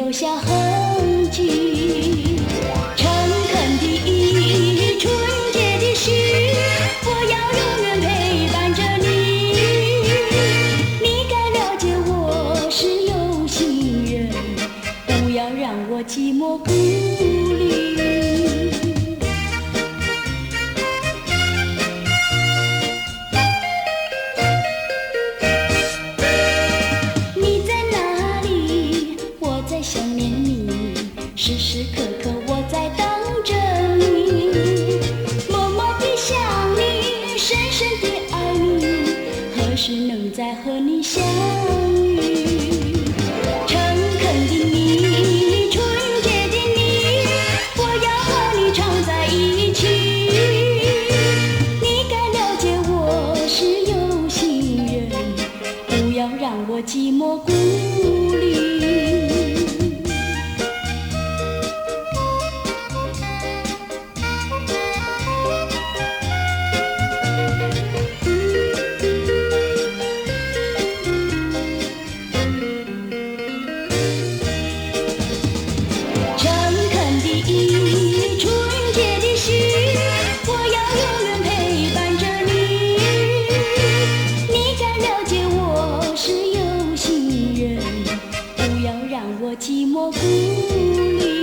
留下痕迹。诚恳的意，纯洁的心，我要永远陪伴着你。你该了解我是有心人，不要让我寂寞孤立。想念你，时时刻刻我在等着你，默默地想你，深深地爱你，何时能再和你相遇？诚恳的你，纯洁的你，我要和你常在一起。你该了解我是有心人，不要让我寂寞孤立。寂寞孤立。